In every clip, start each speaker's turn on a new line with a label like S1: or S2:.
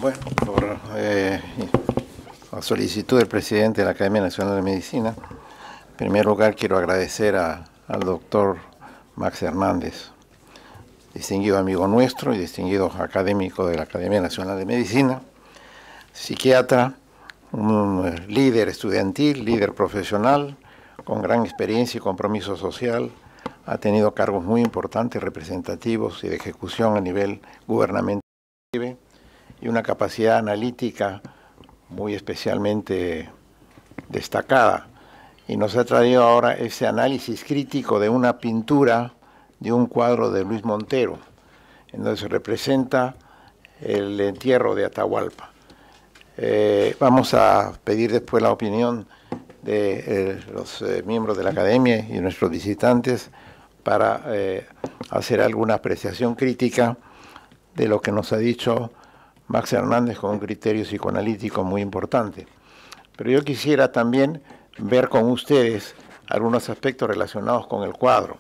S1: Bueno, por a solicitud del presidente de la Academia Nacional de Medicina, en primer lugar quiero agradecer al doctor Max Hernández, distinguido amigo nuestro y distinguido académico de la Academia Nacional de Medicina, psiquiatra, un líder estudiantil, líder profesional, con gran experiencia y compromiso social, ha tenido cargos muy importantes, representativos y de ejecución a nivel gubernamental, y una capacidad analítica muy especialmente destacada. Y nos ha traído ahora ese análisis crítico de una pintura, de un cuadro de Luis Montero, en donde se representa el entierro de Atahualpa. Vamos a pedir después la opinión de los miembros de la Academia y nuestros visitantes para hacer alguna apreciación crítica de lo que nos ha dicho Max Hernández con un criterio psicoanalítico muy importante. Pero yo quisiera también ver con ustedes algunos aspectos relacionados con el cuadro.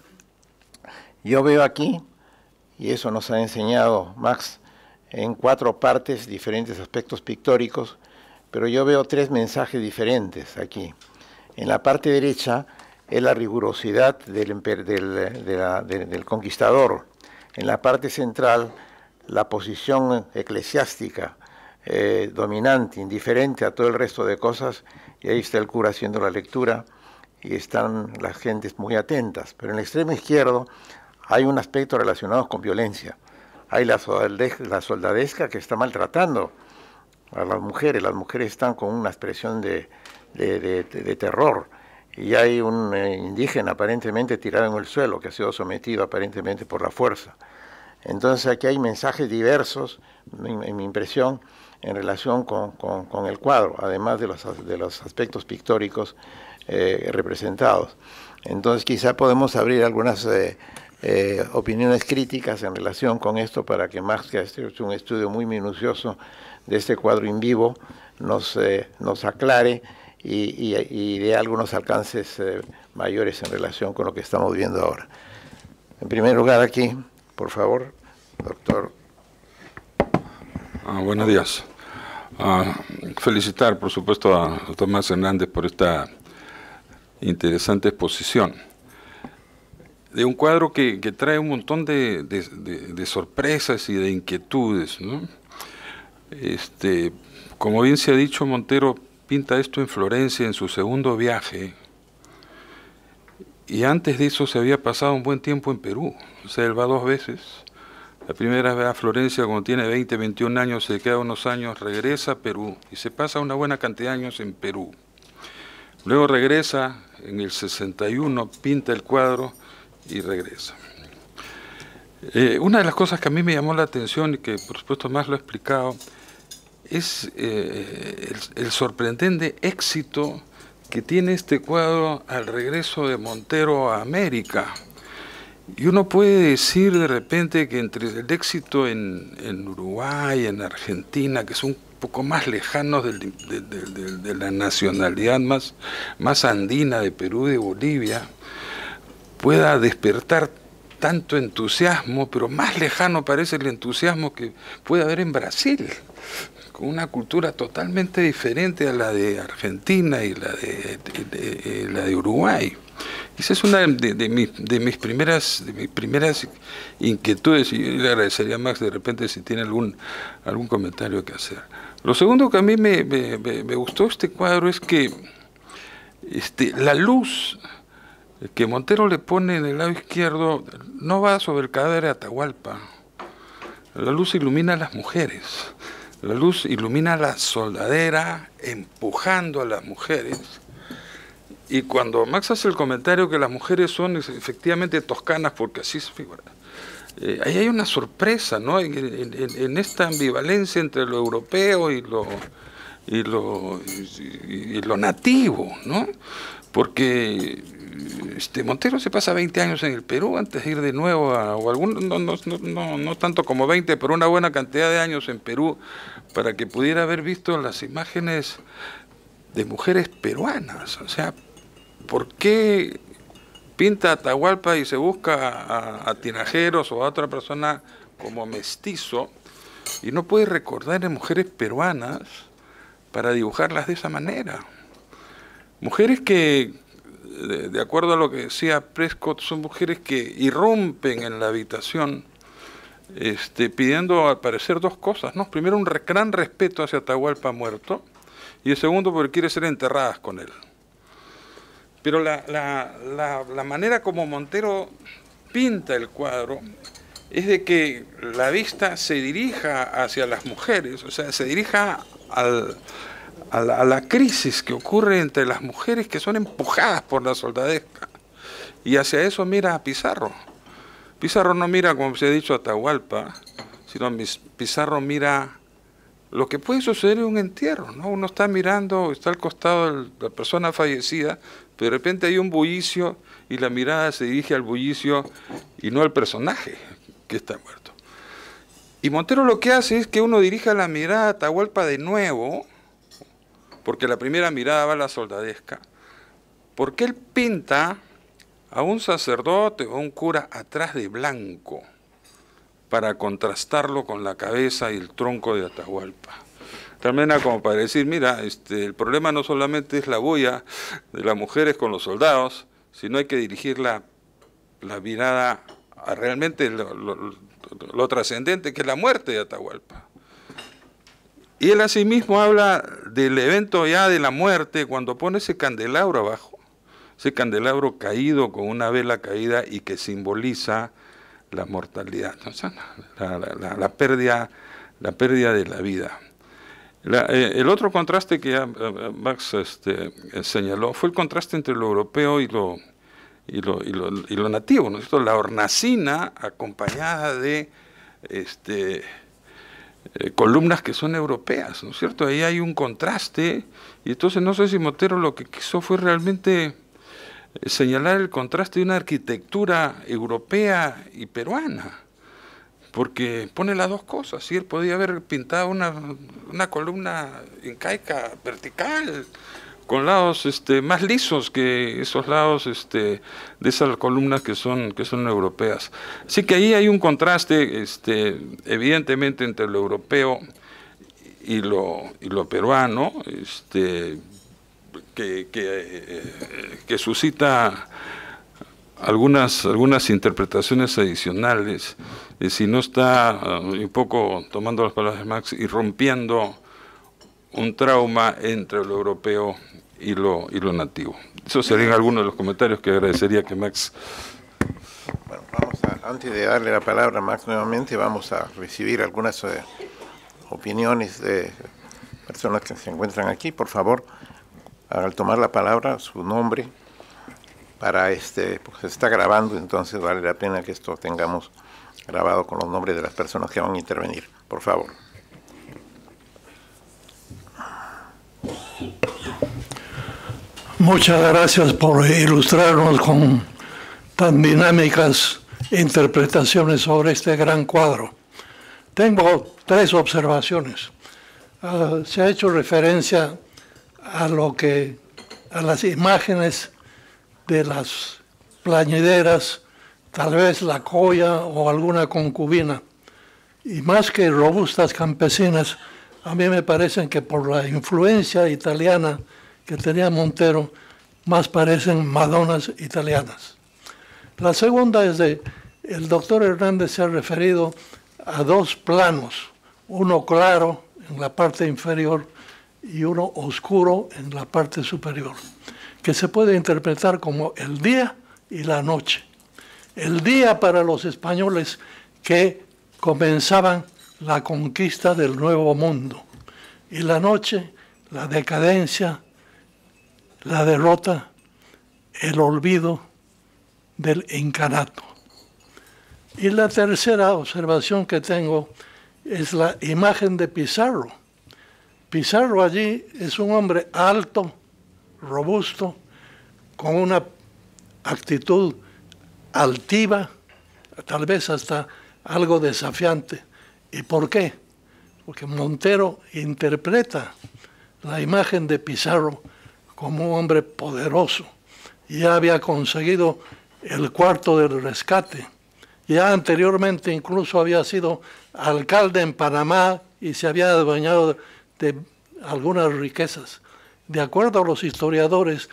S1: Yo veo aquí, y eso nos ha enseñado Max, en 4 partes diferentes aspectos pictóricos, pero yo veo 3 mensajes diferentes aquí. En la parte derecha es la rigurosidad del conquistador. En la parte central, la posición eclesiástica, dominante, indiferente a todo el resto de cosas, y ahí está el cura haciendo la lectura, y están las gentes muy atentas. Pero en el extremo izquierdo hay un aspecto relacionado con violencia. Hay la soldadesca que está maltratando a las mujeres están con una expresión de terror, y hay un indígena aparentemente tirado en el suelo que ha sido sometido aparentemente por la fuerza. Entonces aquí hay mensajes diversos, en mi impresión, en relación con el cuadro, además de los aspectos pictóricos representados. Entonces quizá podemos abrir algunas opiniones críticas en relación con esto para que Max, que ha hecho un estudio muy minucioso de este cuadro en vivo, nos aclare y dé algunos alcances mayores en relación con lo que estamos viendo ahora. En primer lugar aquí, por favor, doctor.
S2: Buenos días. Felicitar, por supuesto, a Tomás Hernández por esta interesante exposición de un cuadro que trae un montón de sorpresas y de inquietudes, ¿no? Como bien se ha dicho, Montero pinta esto en Florencia en su segundo viaje, y antes de eso se había pasado un buen tiempo en Perú. O sea, él va 2 veces. La primera vez a Florencia cuando tiene 20, 21 años, se queda unos años, regresa a Perú y se pasa una buena cantidad de años en Perú. Luego regresa en el 61, pinta el cuadro y regresa. Una de las cosas que a mí me llamó la atención y que por supuesto más lo he explicado es el sorprendente éxito que tiene este cuadro al regreso de Montero a América. Y uno puede decir de repente que entre el éxito en Uruguay, en Argentina, que son un poco más lejanos de la nacionalidad más andina de Perú y de Bolivia, pueda despertar tanto entusiasmo, pero más lejano parece el entusiasmo que puede haber en Brasil, con una cultura totalmente diferente a la de Argentina y la de Uruguay. Esa es una de mis primeras inquietudes, y le agradecería a Max de repente si tiene algún comentario que hacer. Lo segundo que a mí me gustó este cuadro es que la luz que Montero le pone en el lado izquierdo no va sobre el cadáver de Atahualpa. La luz ilumina a las mujeres. La luz ilumina a la soldadera empujando a las mujeres. Y cuando Max hace el comentario que las mujeres son efectivamente toscanas, porque así se figura, ahí hay una sorpresa, ¿no? En esta ambivalencia entre lo europeo y lo nativo, ¿no? Porque Montero se pasa 20 años en el Perú antes de ir de nuevo no tanto como 20, pero una buena cantidad de años en Perú, para que pudiera haber visto las imágenes de mujeres peruanas. O sea, ¿por qué pinta a Atahualpa y se busca a tinajeros o a otra persona como mestizo y no puede recordar en mujeres peruanas para dibujarlas de esa manera. Mujeres que, de acuerdo a lo que decía Prescott, son mujeres que irrumpen en la habitación pidiendo al parecer dos cosas, ¿no? Primero, un gran respeto hacia Atahualpa muerto, y el segundo, porque quiere ser enterradas con él. Pero la manera como Montero pinta el cuadro es de que la vista se dirija hacia las mujeres, o sea, se dirija a la crisis que ocurre entre las mujeres que son empujadas por la soldadesca. Y hacia eso mira a Pizarro. Pizarro no mira, como se ha dicho, a Atahualpa, sino Pizarro mira lo que puede suceder en un entierro, ¿no? Uno está mirando, está al costado de la persona fallecida, pero de repente hay un bullicio y la mirada se dirige al bullicio y no al personaje que está muerto. Y Montero lo que hace es que uno dirija la mirada a Atahualpa de nuevo, porque la primera mirada va a la soldadesca, porque él pinta a un sacerdote o a un cura atrás de blanco para contrastarlo con la cabeza y el tronco de Atahualpa. También como para decir, mira, el problema no solamente es la bulla de las mujeres con los soldados, sino hay que dirigir la mirada a realmente lo trascendente, que es la muerte de Atahualpa. Y él asimismo habla del evento ya de la muerte cuando pone ese candelabro abajo, ese candelabro caído con una vela caída y que simboliza la mortalidad, ¿no? O sea, la pérdida de la vida. El otro contraste que ya Max señaló fue el contraste entre lo europeo y lo nativo, ¿no es cierto? La hornacina acompañada de columnas que son europeas, ¿no es cierto? Ahí hay un contraste, y entonces no sé si Montero lo que quiso fue realmente señalar el contraste de una arquitectura europea y peruana, porque pone las dos cosas. ¿Sí? Él podía haber pintado una columna incaica vertical, con lados más lisos que esos lados de esas columnas que son europeas. Así que ahí hay un contraste evidentemente entre lo europeo y lo peruano, que suscita algunas interpretaciones adicionales, si no está un poco, tomando las palabras de Max, irrumpiendo un trauma entre lo europeo y lo nativo. Esos serían algunos de los comentarios que agradecería que Max...
S1: Bueno, antes de darle la palabra a Max nuevamente, vamos a recibir algunas opiniones de personas que se encuentran aquí. Por favor, al tomar la palabra, su nombre, para porque se está grabando, entonces vale la pena que esto tengamos grabado con los nombres de las personas que van a intervenir. Por favor.
S3: Muchas gracias por ilustrarnos con tan dinámicas interpretaciones sobre este gran cuadro. Tengo 3 observaciones. Se ha hecho referencia a las imágenes de las plañideras, tal vez la colla o alguna concubina, y más que robustas campesinas, a mí me parecen que por la influencia italiana que tenía Montero, más parecen madonas italianas. La segunda es el doctor Hernández se ha referido a 2 planos, uno claro en la parte inferior y uno oscuro en la parte superior, que se puede interpretar como el día y la noche. El día para los españoles que comenzaban la conquista del Nuevo Mundo, y la noche, la decadencia, la derrota, el olvido del incanato. Y la tercera observación que tengo es la imagen de Pizarro. Pizarro allí es un hombre alto, robusto, con una actitud altiva, tal vez hasta algo desafiante. ¿Y por qué? Porque Montero interpreta la imagen de Pizarro como un hombre poderoso. Ya había conseguido el cuarto del rescate Ya anteriormente incluso había sido alcalde en Panamá y se había adueñado de algunas riquezas. De acuerdo a los historiadores,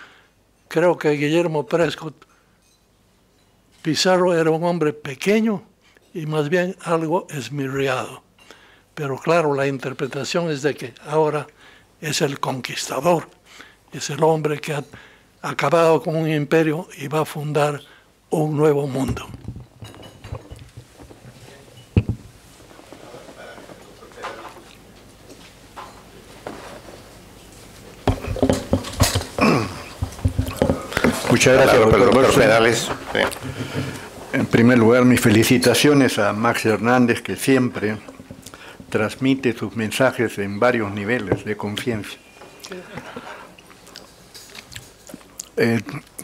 S3: creo que Guillermo Prescott Pizarro era un hombre pequeño y más bien algo esmirriado. Pero claro, la interpretación es de que ahora es el conquistador, es el hombre que ha acabado con un imperio y va a fundar un nuevo mundo.
S4: Muchas gracias, doctor
S1: Perales. Sí.
S4: En primer lugar, mis felicitaciones a Max Hernández, que siempre transmite sus mensajes en varios niveles de conciencia.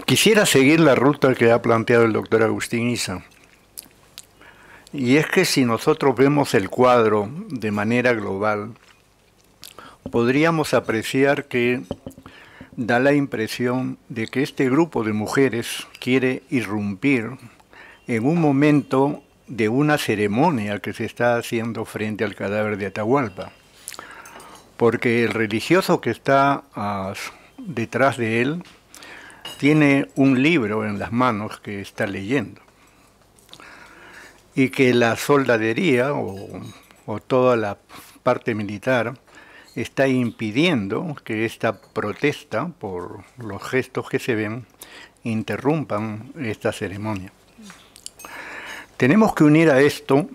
S4: Quisiera seguir la ruta que ha planteado el doctor Agustín Isa. Y es que si nosotros vemos el cuadro de manera global, podríamos apreciar que da la impresión de que este grupo de mujeres quiere irrumpir en un momento de una ceremonia que se está haciendo frente al cadáver de Atahualpa, porque el religioso que está detrás de él tiene un libro en las manos que está leyendo, y que la soldadería o toda la parte militar está impidiendo que esta protesta, por los gestos que se ven, interrumpan esta ceremonia. Tenemos que unir a esto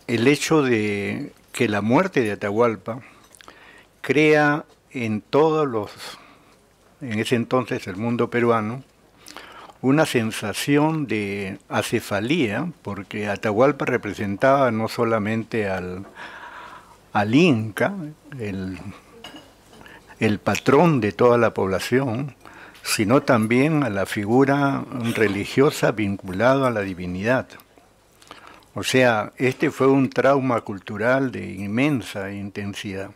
S4: el hecho de que la muerte de Atahualpa crea en ese entonces el mundo peruano, una sensación de acefalía, porque Atahualpa representaba no solamente al Inca, el patrón de toda la población, sino también a la figura religiosa vinculada a la divinidad. O sea, este fue un trauma cultural de inmensa intensidad.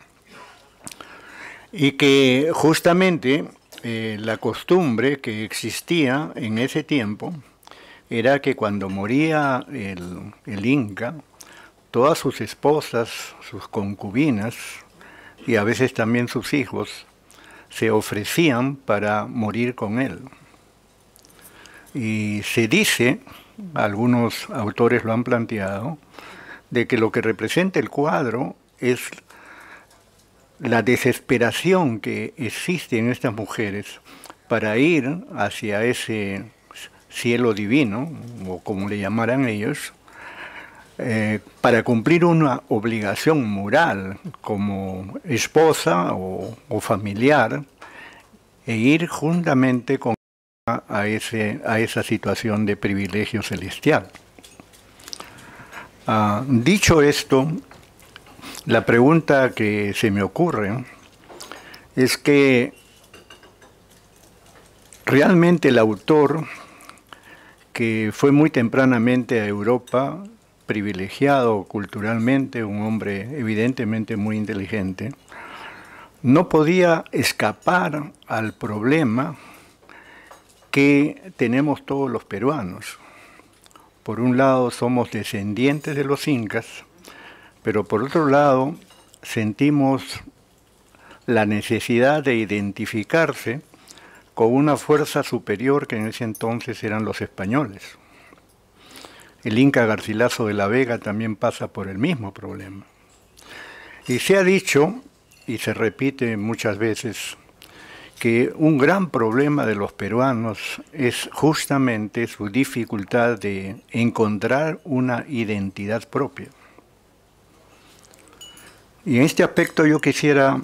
S4: Y que justamente la costumbre que existía en ese tiempo era que cuando moría el Inca, todas sus esposas, sus concubinas y a veces también sus hijos se ofrecían para morir con él. Y se dice, algunos autores lo han planteado, de que lo que representa el cuadro es la desesperación que existe en estas mujeres para ir hacia ese cielo divino, o como le llamaran ellos, para cumplir una obligación moral como esposa o familiar, e ir juntamente con a esa situación de privilegio celestial. Dicho esto, la pregunta que se me ocurre es que realmente el autor, que fue muy tempranamente a Europa, privilegiado culturalmente, un hombre evidentemente muy inteligente, no podía escapar al problema que tenemos todos los peruanos. Por un lado somos descendientes de los incas, pero por otro lado sentimos la necesidad de identificarse con una fuerza superior que en ese entonces eran los españoles. El Inca Garcilaso de la Vega también pasa por el mismo problema. Y se ha dicho, y se repite muchas veces, que un gran problema de los peruanos es justamente su dificultad de encontrar una identidad propia. Y en este aspecto yo quisiera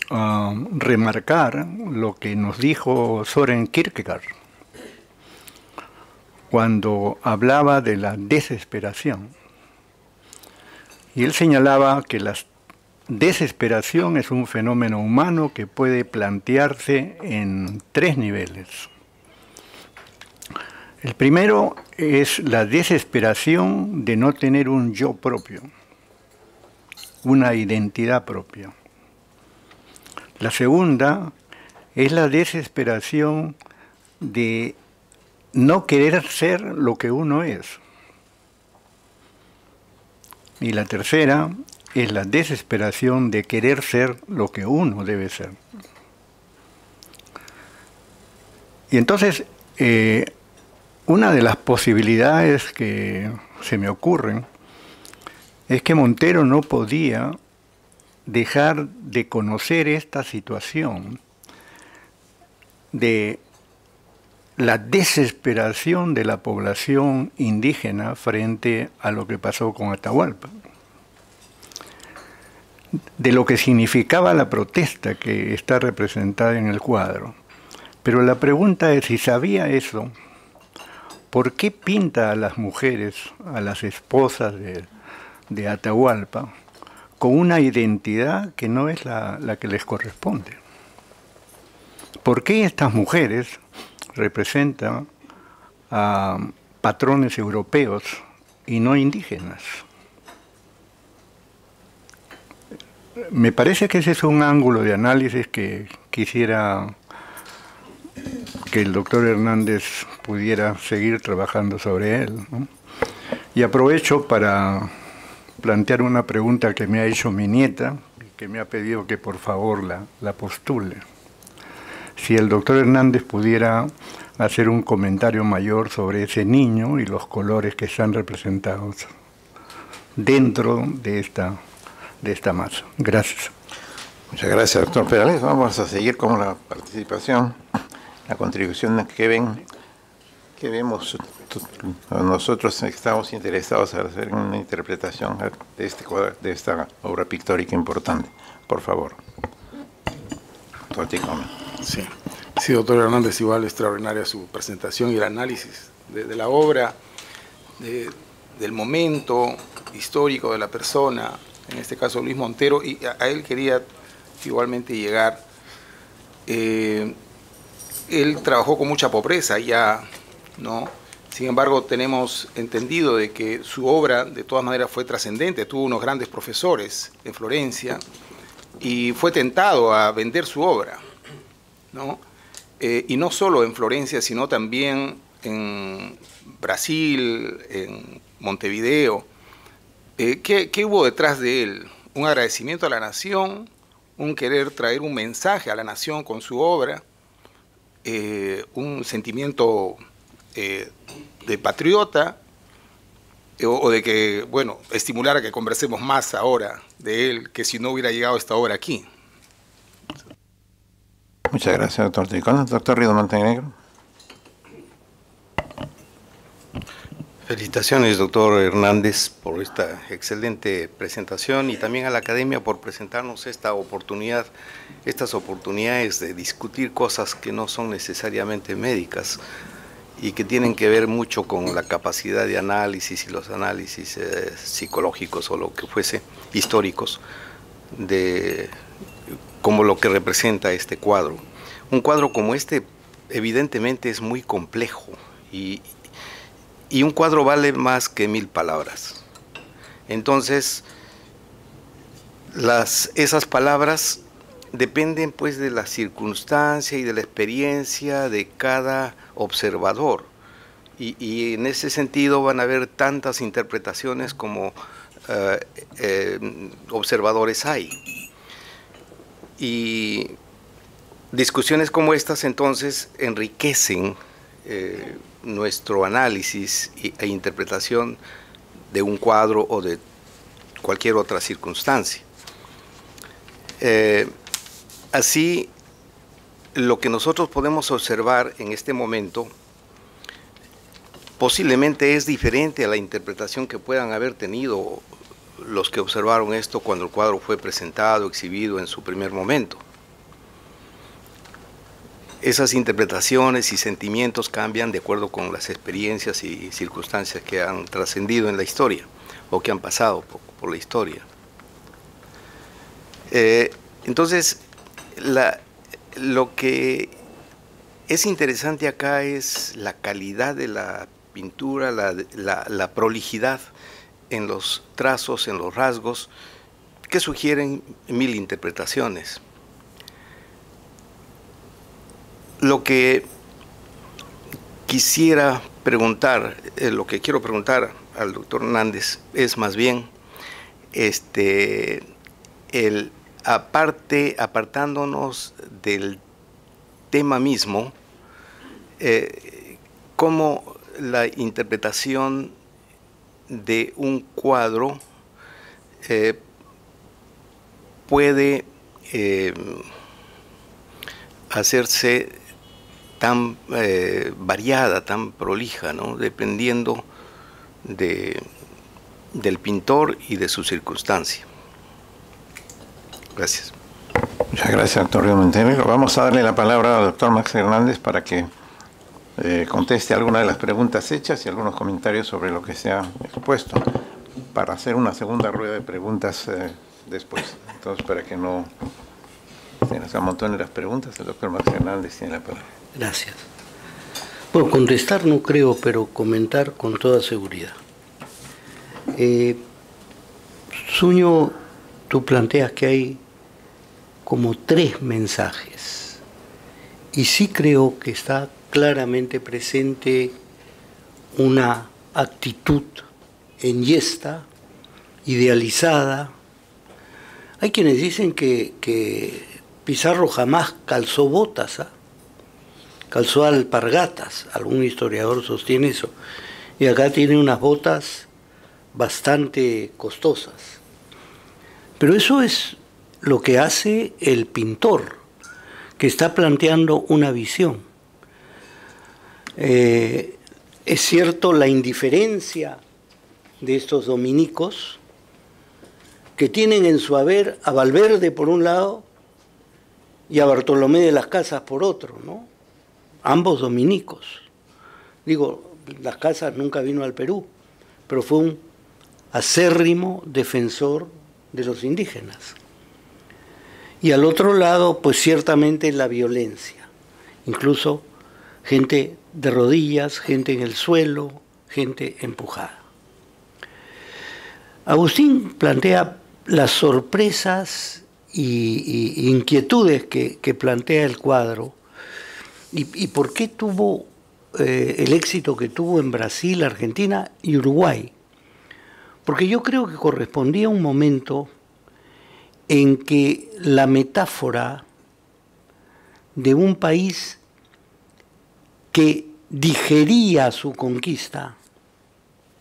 S4: remarcar lo que nos dijo Søren Kierkegaard cuando hablaba de la desesperación. Y él señalaba que la desesperación es un fenómeno humano que puede plantearse en 3 niveles. El primero es la desesperación de no tener un yo propio, una identidad propia. La segunda es la desesperación de no querer ser lo que uno es. Y la tercera es la desesperación de querer ser lo que uno debe ser. Y entonces, una de las posibilidades que se me ocurren es que Montero no podía dejar de conocer esta situación de la desesperación de la población indígena frente a lo que pasó con Atahualpa, de lo que significaba la protesta que está representada en el cuadro. Pero la pregunta es, si sabía eso, ¿por qué pinta a las mujeres, a las esposas de Atahualpa, con una identidad que no es la que les corresponde? ¿Por qué estas mujeres representan a patrones europeos y no indígenas? Me parece que ese es un ángulo de análisis que quisiera que el doctor Hernández pudiera seguir trabajando sobre él, ¿no? Y aprovecho para plantear una pregunta que me ha hecho mi nieta, que me ha pedido que por favor la postule. Si el doctor Hernández pudiera hacer un comentario mayor sobre ese niño y los colores que están representados dentro de esta masa. Gracias.
S1: Muchas gracias, doctor Perales. Vamos a seguir con la participación, la contribución que vemos. Nosotros estamos interesados en hacer una interpretación de esta obra pictórica importante. Por favor. Doctor Ticona.
S5: Sí, doctor Hernández, igual extraordinaria su presentación y el análisis de la obra, del momento histórico de la persona, en este caso Luis Montero, y a él quería igualmente llegar. Él trabajó con mucha pobreza ya, ¿no? Sin embargo, tenemos entendido de que su obra de todas maneras fue trascendente, tuvo unos grandes profesores en Florencia y fue tentado a vender su obra, ¿no? Y no solo en Florencia, sino también en Brasil, en Montevideo. ¿Qué hubo detrás de él? Un agradecimiento a la nación, un querer traer un mensaje a la nación con su obra, un sentimiento de patriota, o de que, bueno, estimular a que conversemos más ahora de él que si no hubiera llegado esta obra aquí.
S1: Muchas gracias, doctor Ticona. Doctor Río Montenegro.
S6: Felicitaciones, doctor Hernández, por esta excelente presentación y también a la Academia por presentarnos estas oportunidades de discutir cosas que no son necesariamente médicas y que tienen que ver mucho con la capacidad de análisis y los análisis psicológicos o lo que fuese, históricos, de como lo que representa este cuadro. Un cuadro como este evidentemente es muy complejo y un cuadro vale más que 1000 palabras. Entonces, esas palabras dependen pues de la circunstancia y de la experiencia de cada observador. Y en ese sentido van a haber tantas interpretaciones como observadores hay. Y discusiones como estas entonces enriquecen nuestro análisis e interpretación de un cuadro o de cualquier otra circunstancia. Así, lo que nosotros podemos observar en este momento posiblemente es diferente a la interpretación que puedan haber tenido los que observaron esto cuando el cuadro fue presentado, exhibido en su primer momento. Esas interpretaciones y sentimientos cambian de acuerdo con las experiencias y circunstancias que han trascendido en la historia o que han pasado por la historia. Entonces, lo que es interesante acá es la calidad de la pintura, la prolijidad en los trazos, en los rasgos, que sugieren 1000 interpretaciones. Lo que quisiera preguntar, lo que quiero preguntar al doctor Hernández es más bien apartándonos del tema mismo, cómo la interpretación de un cuadro puede hacerse tan variada, tan prolija, ¿no? Dependiendo del pintor y de su circunstancia. Gracias.
S1: Muchas gracias, doctor Río Montenegro. Vamos a darle la palabra al doctor Max Hernández para que conteste algunas de las preguntas hechas y algunos comentarios sobre lo que se ha expuesto, para hacer una segunda rueda de preguntas después. Entonces, para que no se nos amontonen las preguntas, el doctor Max Hernández tiene la palabra.
S7: Gracias. Bueno, contestar no creo, pero comentar con toda seguridad. Suño, tú planteas que hay como 3 mensajes, y sí creo que está claramente presente una actitud enyesta, idealizada. Hay quienes dicen que Pizarro jamás calzó botas, ¿ah? Calzó alpargatas, algún historiador sostiene eso, y acá tiene unas botas bastante costosas. Pero eso es lo que hace el pintor, que está planteando una visión. Es cierto la indiferencia de estos dominicos, que tienen en su haber a Valverde por un lado y a Bartolomé de las Casas por otro, ¿no? Ambos dominicos. Digo, Las Casas nunca vino al Perú, pero fue un acérrimo defensor de los indígenas. Y al otro lado, pues ciertamente la violencia, incluso gente de rodillas, gente en el suelo, gente empujada. Agustín plantea las sorpresas y inquietudes que plantea el cuadro, y por qué tuvo el éxito que tuvo en Brasil, Argentina y Uruguay. Porque yo creo que correspondía a un momento en que la metáfora de un país que digería su conquista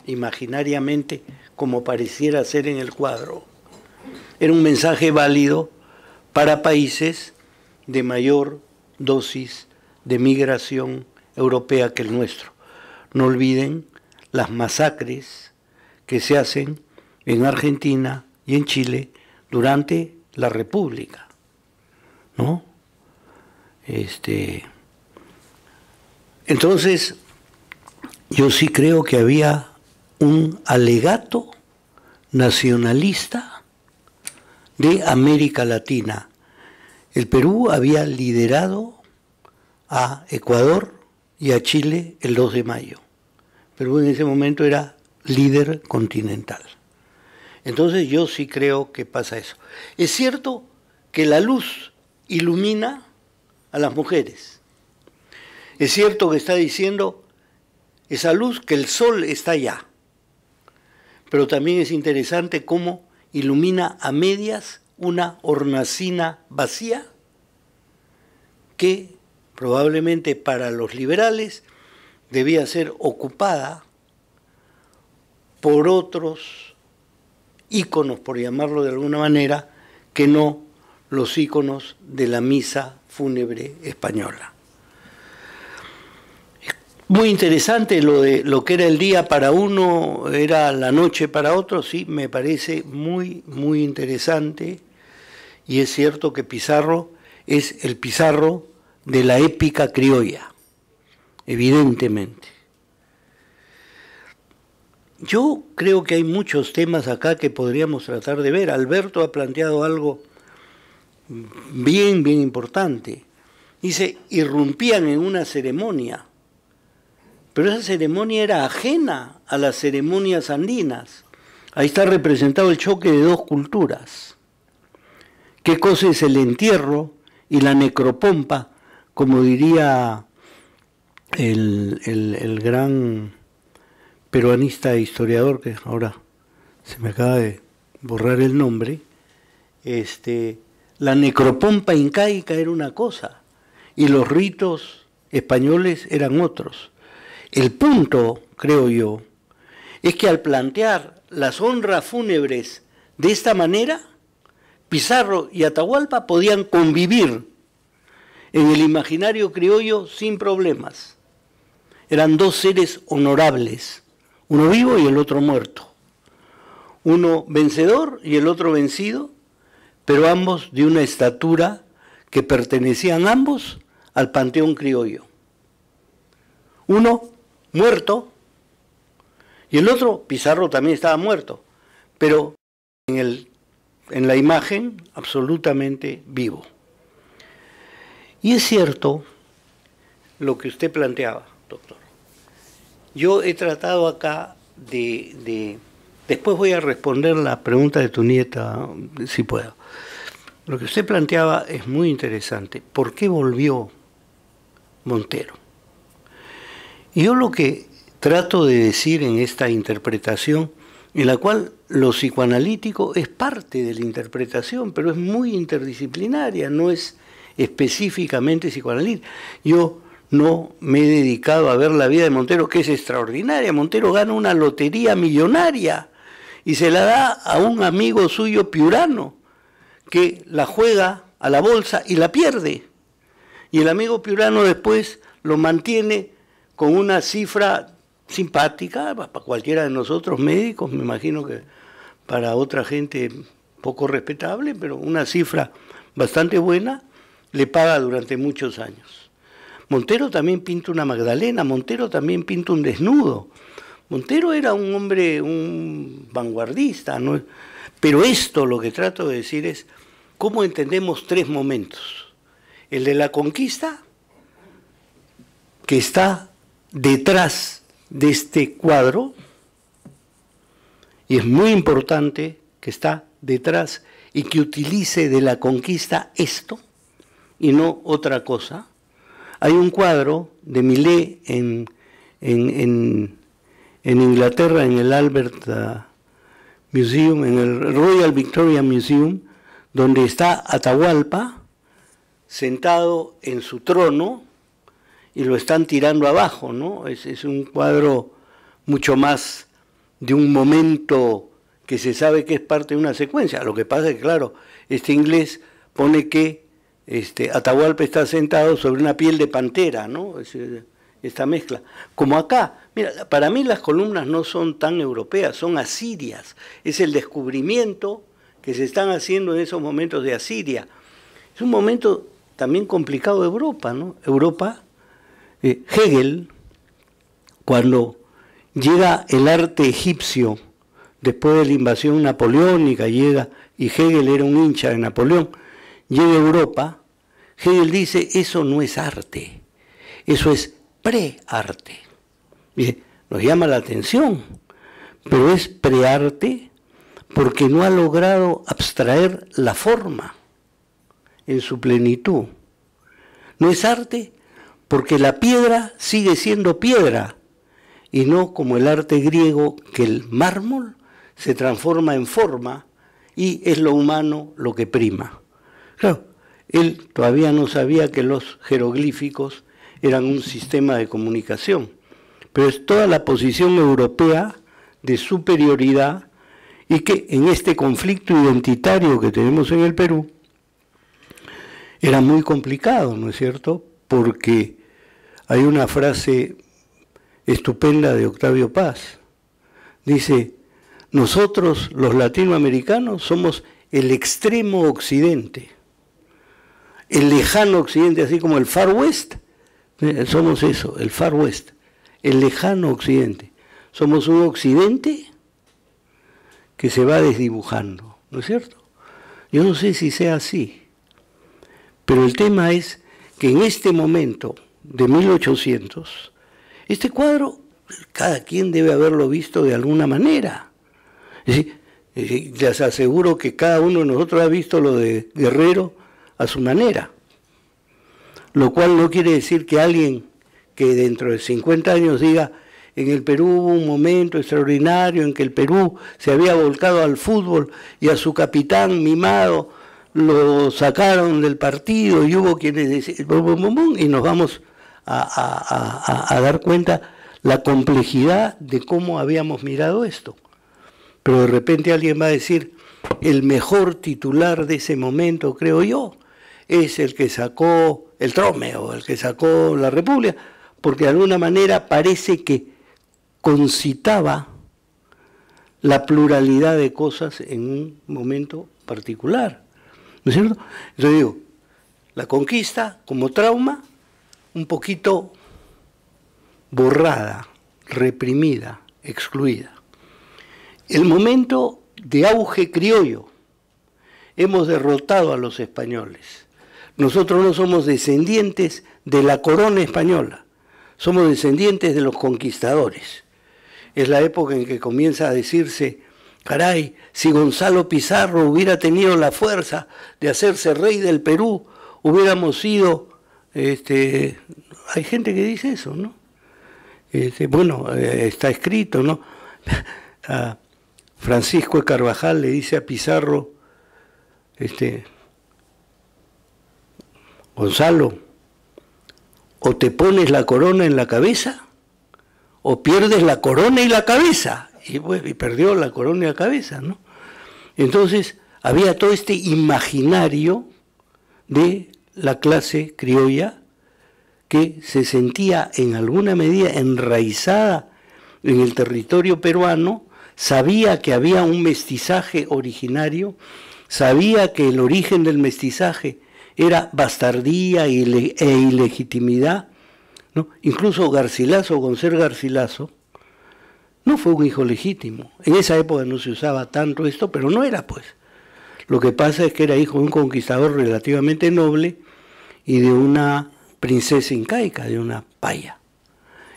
S7: imaginariamente, como pareciera ser en el cuadro, era un mensaje válido para países de mayor dosis de migración europea que el nuestro. No olviden las masacres que se hacen en Argentina y en Chile durante la República, ¿no? Entonces, yo sí creo que había un alegato nacionalista de América Latina. El Perú había liderado a Ecuador y a Chile el 2 de mayo. Perú en ese momento era líder continental. Entonces yo sí creo que pasa eso. Es cierto que la luz ilumina a las mujeres. Es cierto que está diciendo esa luz que el sol está allá. Pero también es interesante cómo ilumina a medias una hornacina vacía que probablemente para los liberales debía ser ocupada por otros íconos, por llamarlo de alguna manera, que no los íconos de la misa fúnebre española. Muy interesante lo que era el día para uno, era la noche para otro, sí, me parece muy, muy interesante, y es cierto que Pizarro es el Pizarro de la épica criolla, evidentemente. Yo creo que hay muchos temas acá que podríamos tratar de ver. Alberto ha planteado algo bien, bien importante. Dice, irrumpían en una ceremonia, pero esa ceremonia era ajena a las ceremonias andinas. Ahí está representado el choque de dos culturas. ¿Qué cosa es el entierro y la necropompa? Como diría el gran peruanista e historiador, que ahora se me acaba de borrar el nombre, la necropompa incaica era una cosa y los ritos españoles eran otros. El punto, creo yo, es que al plantear las honras fúnebres de esta manera, Pizarro y Atahualpa podían convivir en el imaginario criollo sin problemas. Eran dos seres honorables, uno vivo y el otro muerto. Uno vencedor y el otro vencido, pero ambos de una estatura que pertenecían ambos al panteón criollo. Uno muerto y el otro, Pizarro, también estaba muerto, pero en la imagen absolutamente vivo. Y es cierto lo que usted planteaba, doctor. Yo he tratado acá después voy a responder la pregunta de tu nieta, si puedo. Lo que usted planteaba es muy interesante. ¿Por qué volvió Montero? Y yo lo que trato de decir en esta interpretación, en la cual lo psicoanalítico es parte de la interpretación, pero es muy interdisciplinaria, no es específicamente psicoanalítica. Yo no me he dedicado a ver la vida de Montero, que es extraordinaria. Montero gana una lotería millonaria y se la da a un amigo suyo piurano, que la juega a la bolsa y la pierde. Y el amigo piurano después lo mantiene con una cifra simpática, para cualquiera de nosotros médicos, me imagino que para otra gente poco respetable, pero una cifra bastante buena, le paga durante muchos años. Montero también pinta una Magdalena, Montero también pinta un desnudo. Montero era un hombre, un vanguardista, ¿no? Pero esto, lo que trato de decir es, ¿cómo entendemos tres momentos? El de la conquista, que está detrás de este cuadro, y es muy importante que está detrás y que utilice de la conquista esto y no otra cosa. Hay un cuadro de Millet en Inglaterra, en el Albert Museum, en el Royal Victoria Museum, donde está Atahualpa sentado en su trono y lo están tirando abajo, ¿no? Es un cuadro mucho más de un momento que se sabe que es parte de una secuencia. Lo que pasa es que, claro, este inglés pone que Atahualpa está sentado sobre una piel de pantera, ¿no? Esta mezcla. Como acá, mira, para mí las columnas no son tan europeas, son asirias. Es el descubrimiento que se están haciendo en esos momentos de Asiria. Es un momento también complicado de Europa, ¿no? Europa, Hegel, cuando llega el arte egipcio, después de la invasión napoleónica, llega, y Hegel era un hincha de Napoleón, llega a Europa, Hegel dice, eso no es arte, eso es prearte. Nos llama la atención, pero es prearte porque no ha logrado abstraer la forma en su plenitud. No es arte porque la piedra sigue siendo piedra y no como el arte griego, que el mármol se transforma en forma y es lo humano lo que prima. Claro, él todavía no sabía que los jeroglíficos eran un sistema de comunicación, pero es toda la posición europea de superioridad y que en este conflicto identitario que tenemos en el Perú era muy complicado, ¿no es cierto? Porque hay una frase estupenda de Octavio Paz, dice, nosotros los latinoamericanos somos el extremo occidente, el lejano occidente, así como el Far West, somos eso, el Far West, el lejano occidente. Somos un occidente que se va desdibujando, ¿no es cierto? Yo no sé si sea así, pero el tema es que en este momento de 1800, este cuadro, cada quien debe haberlo visto de alguna manera. Es decir, les aseguro que cada uno de nosotros ha visto lo de Guerrero a su manera, lo cual no quiere decir que alguien que dentro de 50 años diga en el Perú hubo un momento extraordinario en que el Perú se había volcado al fútbol y a su capitán mimado lo sacaron del partido y hubo quienes decían, y nos vamos a dar cuenta la complejidad de cómo habíamos mirado esto. Pero de repente alguien va a decir, el mejor titular de ese momento, creo yo, es el que sacó el Trome o el que sacó la República, porque de alguna manera parece que concitaba la pluralidad de cosas en un momento particular, ¿no es cierto? Entonces digo, la conquista como trauma, un poquito borrada, reprimida, excluida. El momento de auge criollo, hemos derrotado a los españoles. Nosotros no somos descendientes de la corona española, somos descendientes de los conquistadores. Es la época en que comienza a decirse, caray, si Gonzalo Pizarro hubiera tenido la fuerza de hacerse rey del Perú, hubiéramos sido, hay gente que dice eso, ¿no? Bueno, está escrito, ¿no? Francisco de Carvajal le dice a Pizarro, Gonzalo, o te pones la corona en la cabeza, o pierdes la corona y la cabeza. Y perdió la corona y la cabeza, ¿no? Entonces, había todo este imaginario de la clase criolla que se sentía en alguna medida enraizada en el territorio peruano, sabía que había un mestizaje originario, sabía que el origen del mestizaje era bastardía e ilegitimidad, ¿no? Incluso Garcilaso, con ser Garcilaso, no fue un hijo legítimo. En esa época no se usaba tanto esto, pero no era, pues. Lo que pasa es que era hijo de un conquistador relativamente noble y de una princesa incaica, de una paya.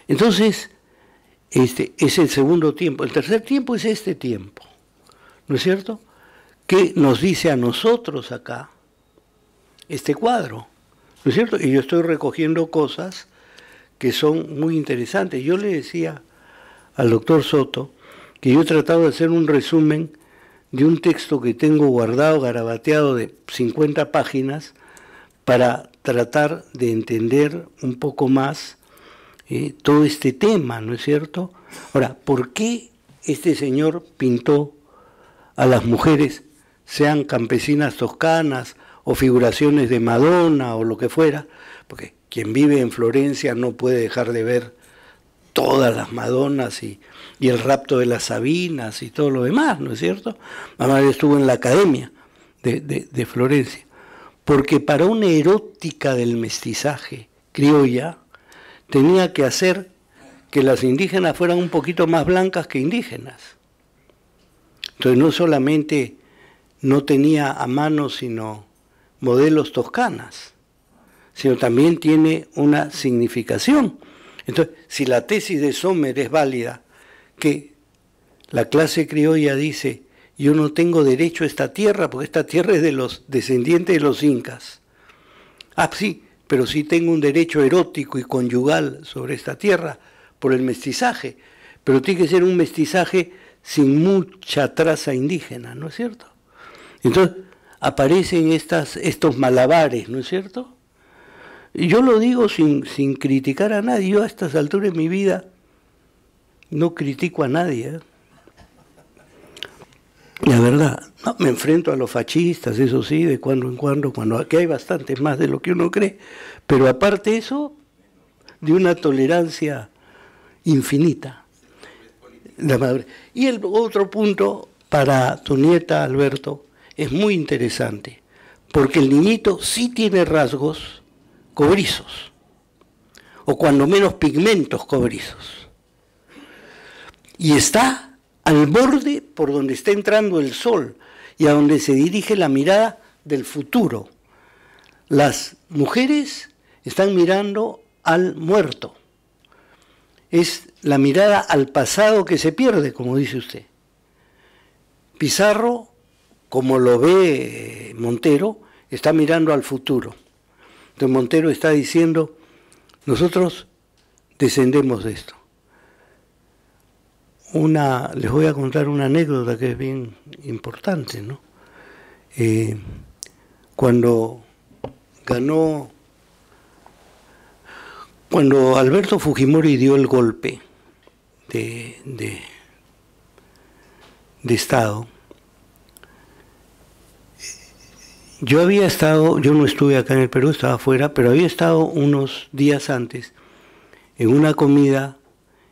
S7: Entonces, es el segundo tiempo. El tercer tiempo es este tiempo, ¿no es cierto? Que nos dice a nosotros acá este cuadro, ¿no es cierto? Y yo estoy recogiendo cosas que son muy interesantes. Yo le decía al doctor Soto que yo he tratado de hacer un resumen de un texto que tengo guardado, garabateado de 50 páginas, para tratar de entender un poco más todo este tema, ¿no es cierto? Ahora, ¿por qué este señor pintó a las mujeres, sean campesinas toscanas o figuraciones de Madonna o lo que fuera? Porque quien vive en Florencia no puede dejar de ver todas las Madonnas y el rapto de las Sabinas y todo lo demás, ¿no es cierto? Mamá estuvo en la academia de Florencia. Porque para una erótica del mestizaje criolla tenía que hacer que las indígenas fueran un poquito más blancas que indígenas. Entonces no solamente no tenía a mano sino modelos toscanas, sino también tiene una significación. Entonces, si la tesis de Sommer es válida, que la clase criolla dice, yo no tengo derecho a esta tierra, porque esta tierra es de los descendientes de los incas. Ah, sí, pero sí tengo un derecho erótico y conyugal sobre esta tierra por el mestizaje, pero tiene que ser un mestizaje sin mucha traza indígena, ¿no es cierto? Entonces, aparecen estos malabares, ¿no es cierto? Y yo lo digo sin criticar a nadie. Yo a estas alturas de mi vida no critico a nadie, ¿eh? La verdad, no, me enfrento a los fascistas, eso sí, de cuando en cuando aquí hay bastante más de lo que uno cree, pero aparte de eso, de una tolerancia infinita. La madre. Y el otro punto para tu nieta, Alberto, es muy interesante, porque el niñito sí tiene rasgos cobrizos, o cuando menos pigmentos cobrizos, y está al borde por donde está entrando el sol y a donde se dirige la mirada del futuro. Las mujeres están mirando al muerto. Es la mirada al pasado que se pierde, como dice usted. Pizarro, como lo ve Montero, está mirando al futuro. Entonces Montero está diciendo, nosotros descendemos de esto. les voy a contar una anécdota que es bien importante, ¿no? Cuando Alberto Fujimori dio el golpe de Estado, yo no estuve acá en el Perú, estaba afuera, pero había estado unos días antes en una comida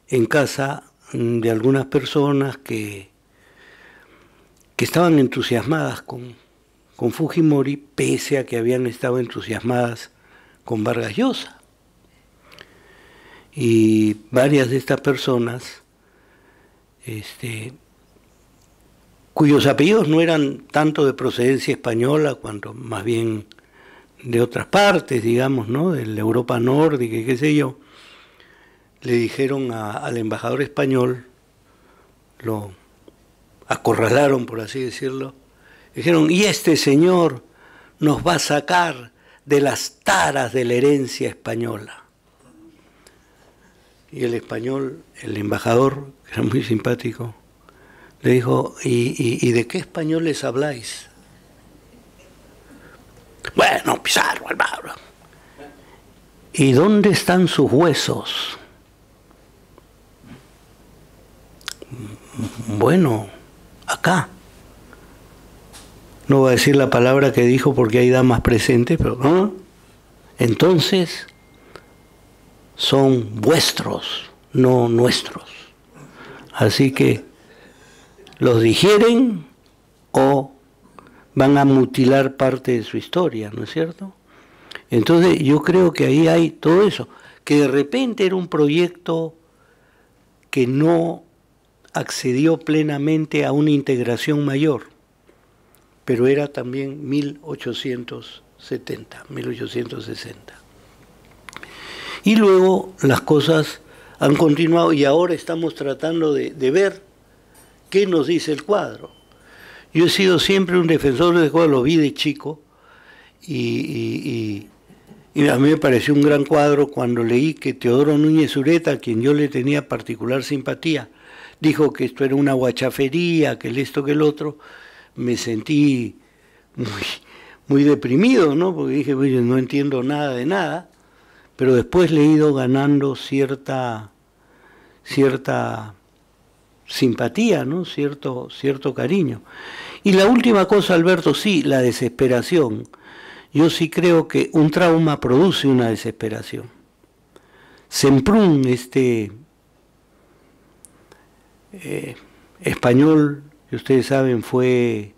S7: en casa de algunas personas que estaban entusiasmadas con Fujimori, pese a que habían estado entusiasmadas con Vargas Llosa. Y varias de estas personas, cuyos apellidos no eran tanto de procedencia española, cuanto más bien de otras partes, digamos, ¿no? De la Europa nórdica y qué sé yo, le dijeron al embajador español, lo acorralaron, por así decirlo, dijeron, y este señor nos va a sacar de las taras de la herencia española. Y el español, el embajador, que era muy simpático, le dijo, ¿y de qué españoles habláis? Bueno, Pizarro, Álvaro. ¿Y dónde están sus huesos? Bueno, acá. No voy a decir la palabra que dijo porque hay damas presentes, pero ¿no? Entonces son vuestros, no nuestros. Así que los digieren o van a mutilar parte de su historia, ¿no es cierto? Entonces yo creo que ahí hay todo eso, que de repente era un proyecto que no accedió plenamente a una integración mayor, pero era también 1870, 1860. Y luego las cosas han continuado y ahora estamos tratando de ver qué nos dice el cuadro. Yo he sido siempre un defensor del cuadro, lo vi de chico y a mí me pareció un gran cuadro cuando leí que Teodoro Núñez Ureta, a quien yo le tenía particular simpatía, dijo que esto era una guachafería, que esto, que el otro. Me sentí muy deprimido, ¿no? Porque dije, oye, no entiendo nada de nada, pero después le he ido ganando cierta simpatía, ¿no? Cierto cariño. Y la última cosa, Alberto, sí, la desesperación. Yo sí creo que un trauma produce una desesperación. Semprún, español, que ustedes saben, fue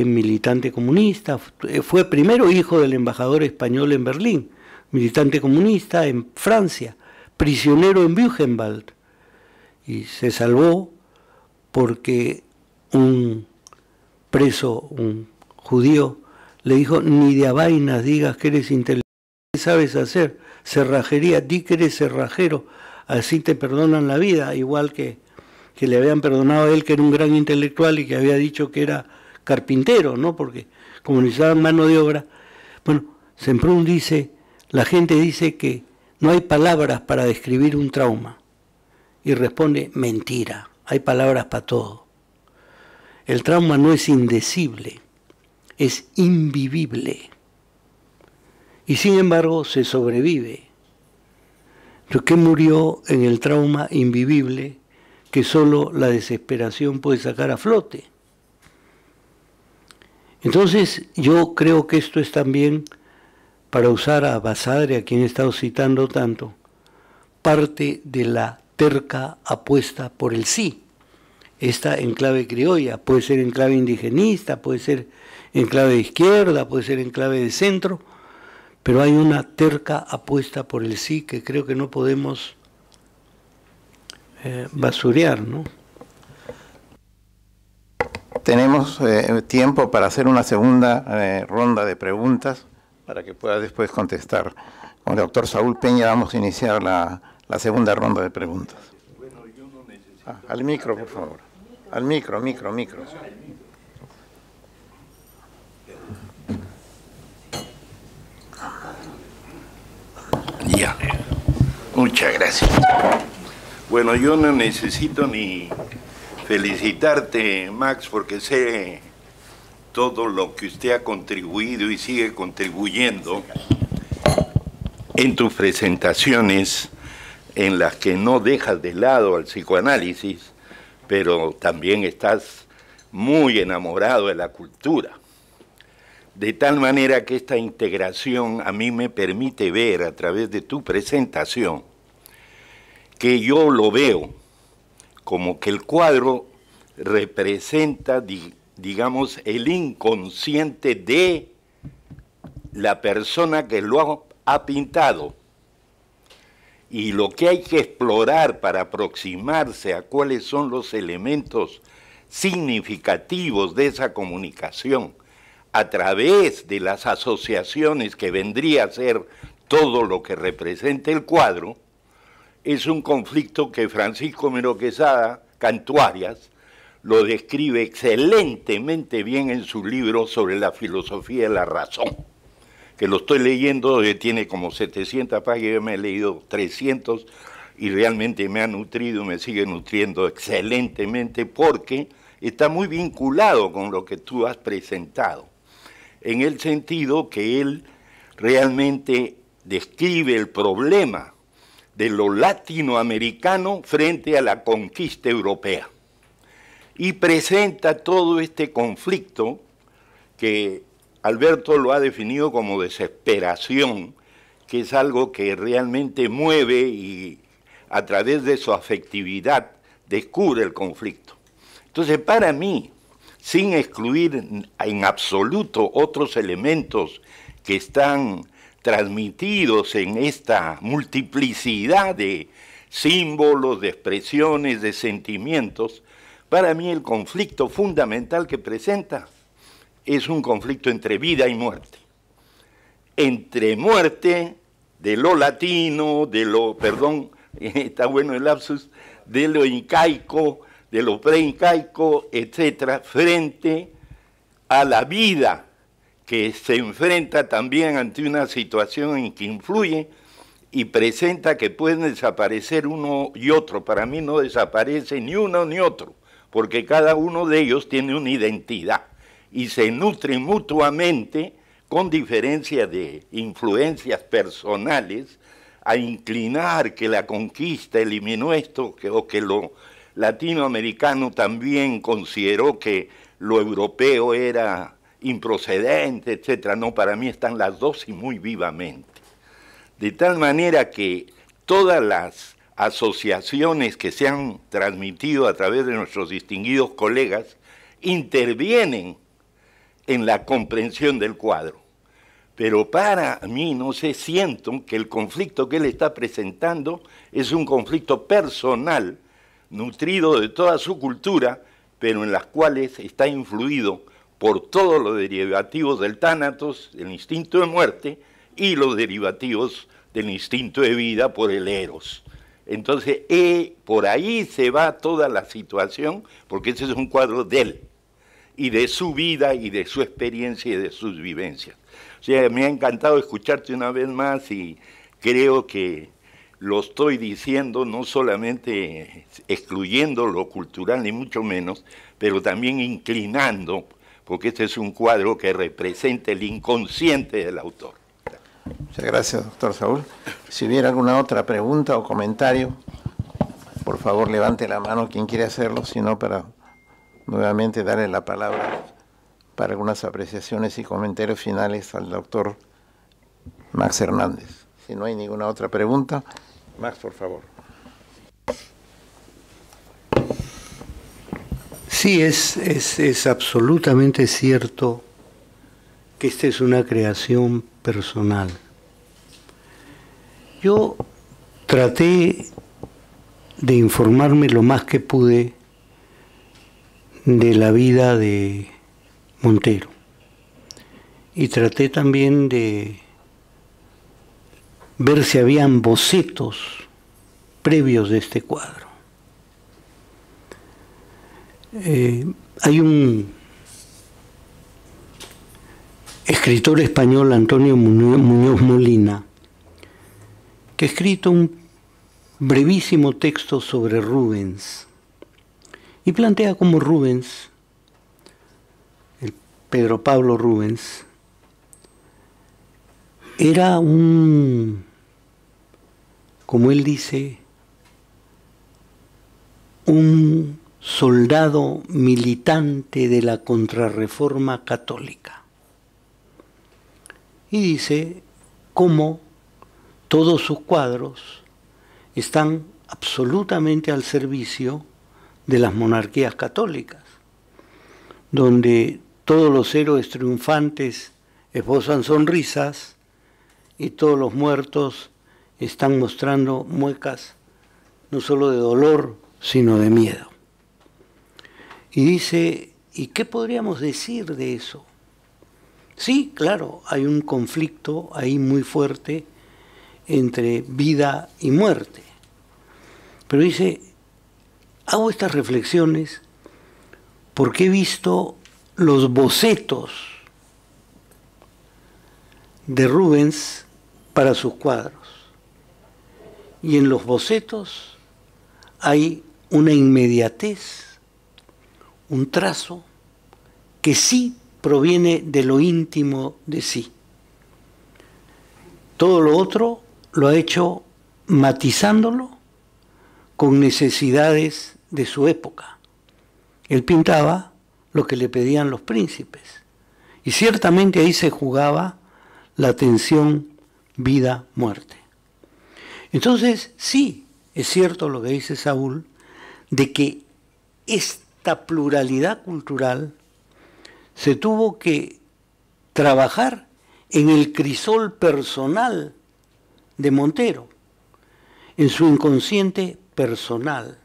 S7: militante comunista, fue primero hijo del embajador español en Berlín, militante comunista en Francia, prisionero en Buchenwald, y se salvó porque un preso, un judío, le dijo, ni de a vainas digas que eres intelectual, ¿qué sabes hacer? Cerrajería, di que eres cerrajero, así te perdonan la vida, igual que le habían perdonado a él, que era un gran intelectual y que había dicho que era carpintero, ¿no? Porque como necesitaban mano de obra. Bueno, Semprún dice, la gente dice que no hay palabras para describir un trauma. Y responde, mentira, hay palabras para todo. El trauma no es indecible, es invivible. Y sin embargo se sobrevive. ¿Qué murió en el trauma invivible que solo la desesperación puede sacar a flote? Entonces yo creo que esto es también, para usar a Basadre, a quien he estado citando tanto, parte de la terca apuesta por el sí. Esta en clave criolla, puede ser en clave indigenista, puede ser en clave de izquierda, puede ser en clave de centro, pero hay una terca apuesta por el sí que creo que no podemos basurear, ¿no?
S1: Tenemos tiempo para hacer una segunda ronda de preguntas para que pueda después contestar. Con el doctor Saúl Peña vamos a iniciar la segunda ronda de preguntas. Al micro, por favor. Al micro.
S8: Ya. Muchas gracias. Bueno, yo no necesito ni felicitarte, Max, porque sé todo lo que usted ha contribuido y sigue contribuyendo en tus presentaciones, en las que no dejas de lado al psicoanálisis, pero también estás muy enamorado de la cultura. De tal manera que esta integración a mí me permite ver a través de tu presentación que yo lo veo como que el cuadro representa, digamos, el inconsciente de la persona que lo ha pintado. Y lo que hay que explorar para aproximarse a cuáles son los elementos significativos de esa comunicación a través de las asociaciones que vendría a ser todo lo que representa el cuadro, es un conflicto que Francisco Mero Quesada Cantuarias lo describe excelentemente bien en su libro sobre la filosofía de la razón, que lo estoy leyendo, tiene como 700 páginas, yo me he leído 300 y realmente me ha nutrido, me sigue nutriendo excelentemente porque está muy vinculado con lo que tú has presentado, en el sentido que él realmente describe el problema de lo latinoamericano frente a la conquista europea y presenta todo este conflicto que Alberto lo ha definido como desesperación, que es algo que realmente mueve y a través de su afectividad descubre el conflicto. Entonces, para mí, sin excluir en absoluto otros elementos que están transmitidos en esta multiplicidad de símbolos, de expresiones, de sentimientos, para mí el conflicto fundamental que presenta es un conflicto entre vida y muerte. Entre muerte de lo latino, de lo, perdón, está bueno el lapsus, de lo incaico, de lo preincaico, etcétera, frente a la vida que se enfrenta también ante una situación en que influye y presenta que pueden desaparecer uno y otro. Para mí no desaparece ni uno ni otro, porque cada uno de ellos tiene una identidad y se nutren mutuamente con diferencia de influencias personales a inclinar que la conquista eliminó esto o que lo latinoamericano también consideró que lo europeo era improcedente, etcétera. No, para mí están las dos y muy vivamente. De tal manera que todas las asociaciones que se han transmitido a través de nuestros distinguidos colegas intervienen en la comprensión del cuadro. Pero para mí, no sé, siento que el conflicto que él está presentando es un conflicto personal, nutrido de toda su cultura, pero en las cuales está influido por todos los derivativos del tánatos, del instinto de muerte, y los derivativos del instinto de vida por el eros. Entonces, por ahí se va toda la situación, porque ese es un cuadro de él, y de su vida, y de su experiencia, y de sus vivencias. O sea, me ha encantado escucharte una vez más, y creo que lo estoy diciendo no solamente excluyendo lo cultural, ni mucho menos, pero también inclinando, porque este es un cuadro que representa el inconsciente del autor.
S1: Muchas gracias, doctor Saúl. Si hubiera alguna otra pregunta o comentario, por favor levante la mano quien quiere hacerlo, sino para nuevamente darle la palabra para algunas apreciaciones y comentarios finales al doctor Max Hernández. Si no hay ninguna otra pregunta, Max, por favor.
S7: Sí, es absolutamente cierto que esta es una creación personal. Yo traté de informarme lo más que pude de la vida de Montero y traté también de ver si habían bocetos previos de este cuadro. Hay un escritor español, Antonio Muñoz Molina, que ha escrito un brevísimo texto sobre Rubens y plantea cómo Rubens, el Pedro Pablo Rubens, era un, como él dice, un soldado militante de la Contrarreforma católica. Y dice cómo todos sus cuadros están absolutamente al servicio de las monarquías católicas, donde todos los héroes triunfantes esbozan sonrisas y todos los muertos están mostrando muecas no solo de dolor, sino de miedo. Y dice, ¿y qué podríamos decir de eso? Sí, claro, hay un conflicto ahí muy fuerte entre vida y muerte. Pero dice, hago estas reflexiones porque he visto los bocetos de Rubens para sus cuadros. Y en los bocetos hay una inmediatez, un trazo que sí proviene de lo íntimo de sí. Todo lo otro lo ha hecho matizándolo con necesidades de su época. Él pintaba lo que le pedían los príncipes. Y ciertamente ahí se jugaba la tensión vida-muerte. Entonces, sí, es cierto lo que dice Saúl, de que esta pluralidad cultural se tuvo que trabajar en el crisol personal de Montero, en su inconsciente personal.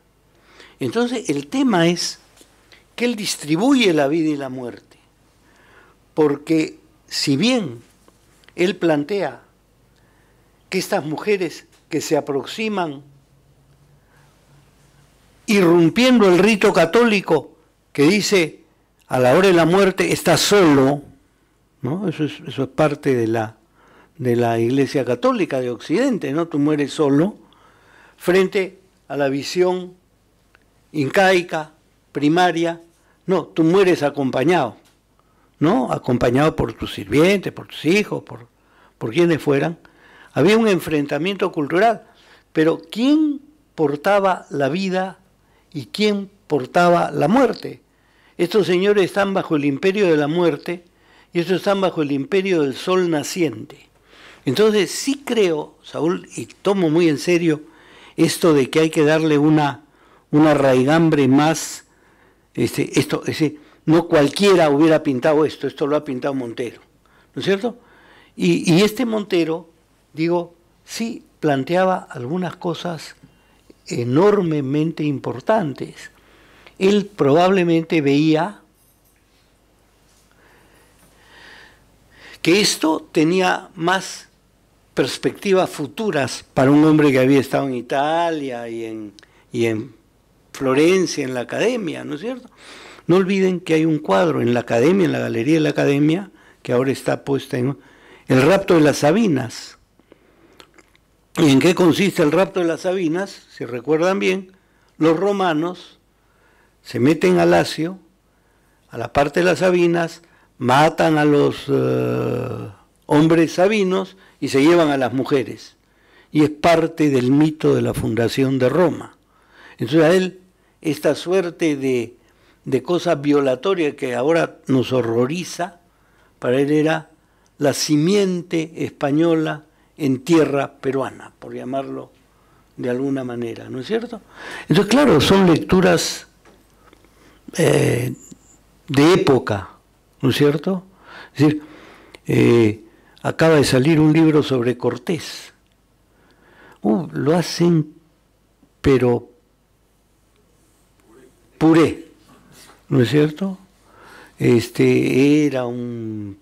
S7: Entonces, el tema es que él distribuye la vida y la muerte, porque si bien él plantea que estas mujeres que se aproximan irrumpiendo el rito católico que dice a la hora de la muerte está solo, ¿no? Eso es parte de la Iglesia Católica de Occidente, ¿no? Tú mueres solo frente a la visión incaica, primaria. No, tú mueres acompañado, ¿no? Acompañado por tus sirvientes, por tus hijos, por quienes fueran. Había un enfrentamiento cultural, pero ¿quién portaba la vida y quién portaba la muerte? Estos señores están bajo el imperio de la muerte y estos están bajo el imperio del sol naciente. Entonces sí creo, Saúl, y tomo muy en serio esto de que hay que darle una raigambre más, es decir, no cualquiera hubiera pintado esto lo ha pintado Montero, ¿no es cierto? Y este Montero, digo, sí planteaba algunas cosas enormemente importantes. Él probablemente veía que esto tenía más perspectivas futuras para un hombre que había estado en Italia y en Florencia, en la Academia, ¿no es cierto? No olviden que hay un cuadro en la Academia, en la Galería de la Academia, que ahora está puesta en el rapto de las Sabinas. ¿Y en qué consiste el rapto de las Sabinas? Si recuerdan bien, los romanos se meten a Lacio, a la parte de las Sabinas, matan a los hombres sabinos y se llevan a las mujeres. Y es parte del mito de la fundación de Roma. Entonces a él, esta suerte de cosa violatoria que ahora nos horroriza, para él era la simiente española en tierra peruana, por llamarlo de alguna manera, ¿no es cierto? Entonces, claro, son lecturas de época, ¿no es cierto? Es decir, acaba de salir un libro sobre Cortés. Lo hacen, pero puré, ¿no es cierto? Era un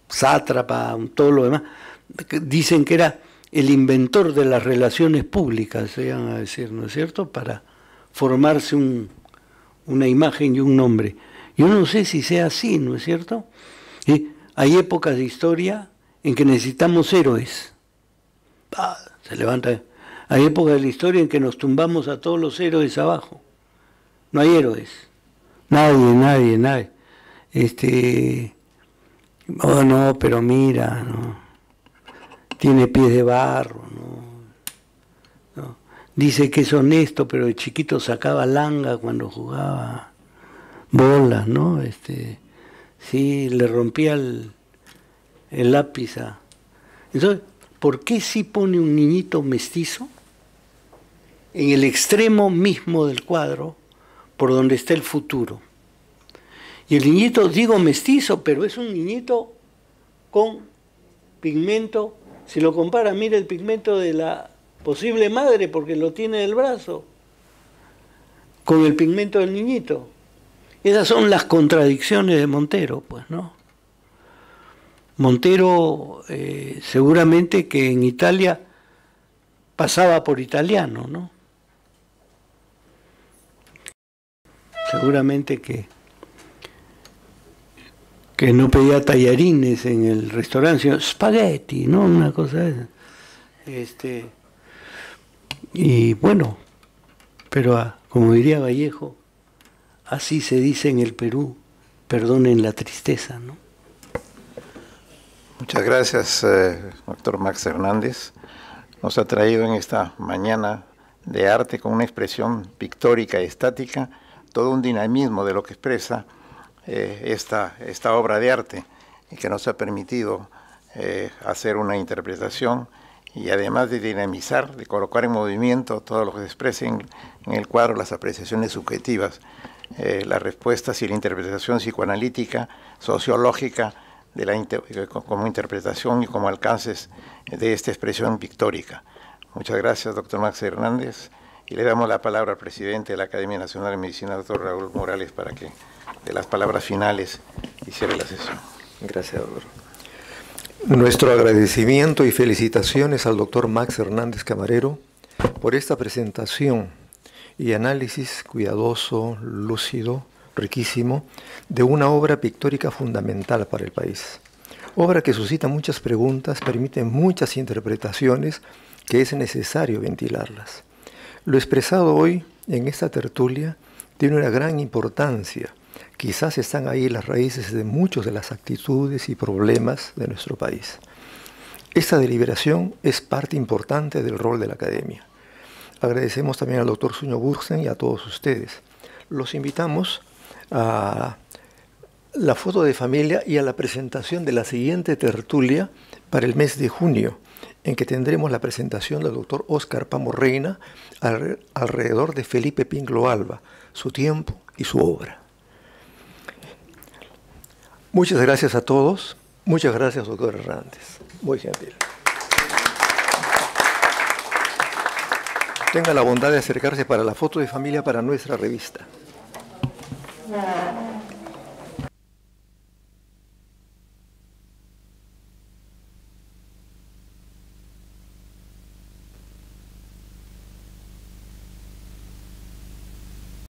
S7: sátrapa, todo lo demás. Dicen que era el inventor de las relaciones públicas, se iban a decir, ¿no es cierto?, para formarse una imagen y un nombre. Yo no sé si sea así, ¿no es cierto? Hay épocas de historia en que necesitamos héroes. Se levanta, Hay épocas de la historia en que nos tumbamos a todos los héroes abajo. No hay héroes. Nadie. Oh, no, pero mira, no. Tiene pies de barro, no. Dice que es honesto, pero de chiquito sacaba langa cuando jugaba bolas, ¿no? Sí, le rompía el lápiz a... Entonces, ¿por qué sí pone un niñito mestizo en el extremo mismo del cuadro por donde está el futuro? Y el niñito, digo mestizo, pero es un niñito con pigmento. Si lo compara, mira el pigmento de la posible madre, porque lo tiene del brazo, con el pigmento del niñito. Esas son las contradicciones de Montero, pues, ¿no? Montero seguramente que en Italia pasaba por italiano, ¿no? Seguramente que no pedía tallarines en el restaurante, sino spaghetti, ¿no? Una cosa de esa. Y bueno, pero como diría Vallejo, así se dice en el Perú, perdonen la tristeza, ¿no?
S1: Muchas gracias, doctor Max Hernández. Nos ha traído en esta mañana de arte con una expresión pictórica y estática, todo un dinamismo de lo que expresa esta obra de arte y que nos ha permitido hacer una interpretación y además de dinamizar, de colocar en movimiento todo lo que se expresa en el cuadro, las apreciaciones subjetivas, las respuestas y la interpretación psicoanalítica, sociológica, como interpretación y como alcances de esta expresión pictórica. Muchas gracias, doctor Max Hernández, y le damos la palabra al presidente de la Academia Nacional de Medicina, doctor Raúl Morales, para que de las palabras finales y cierre la sesión.
S9: Gracias, doctor. Nuestro agradecimiento y felicitaciones al doctor Max Hernández Camarero por esta presentación y análisis cuidadoso, lúcido, riquísimo, de una obra pictórica fundamental para el país. Obra que suscita muchas preguntas, permite muchas interpretaciones que es necesario ventilarlas. Lo expresado hoy en esta tertulia tiene una gran importancia. Quizás están ahí las raíces de muchas de las actitudes y problemas de nuestro país. Esta deliberación es parte importante del rol de la Academia. Agradecemos también al doctor Suño Bursen y a todos ustedes. Los invitamos a la foto de familia y a la presentación de la siguiente tertulia para el mes de junio, en que tendremos la presentación del doctor Óscar Pamo Reina alrededor de Felipe Pinclo Alba, su tiempo y su obra. Muchas gracias a todos. Muchas gracias, doctor Hernández. Muy gentil. Tenga la bondad de acercarse para la foto de familia para nuestra revista.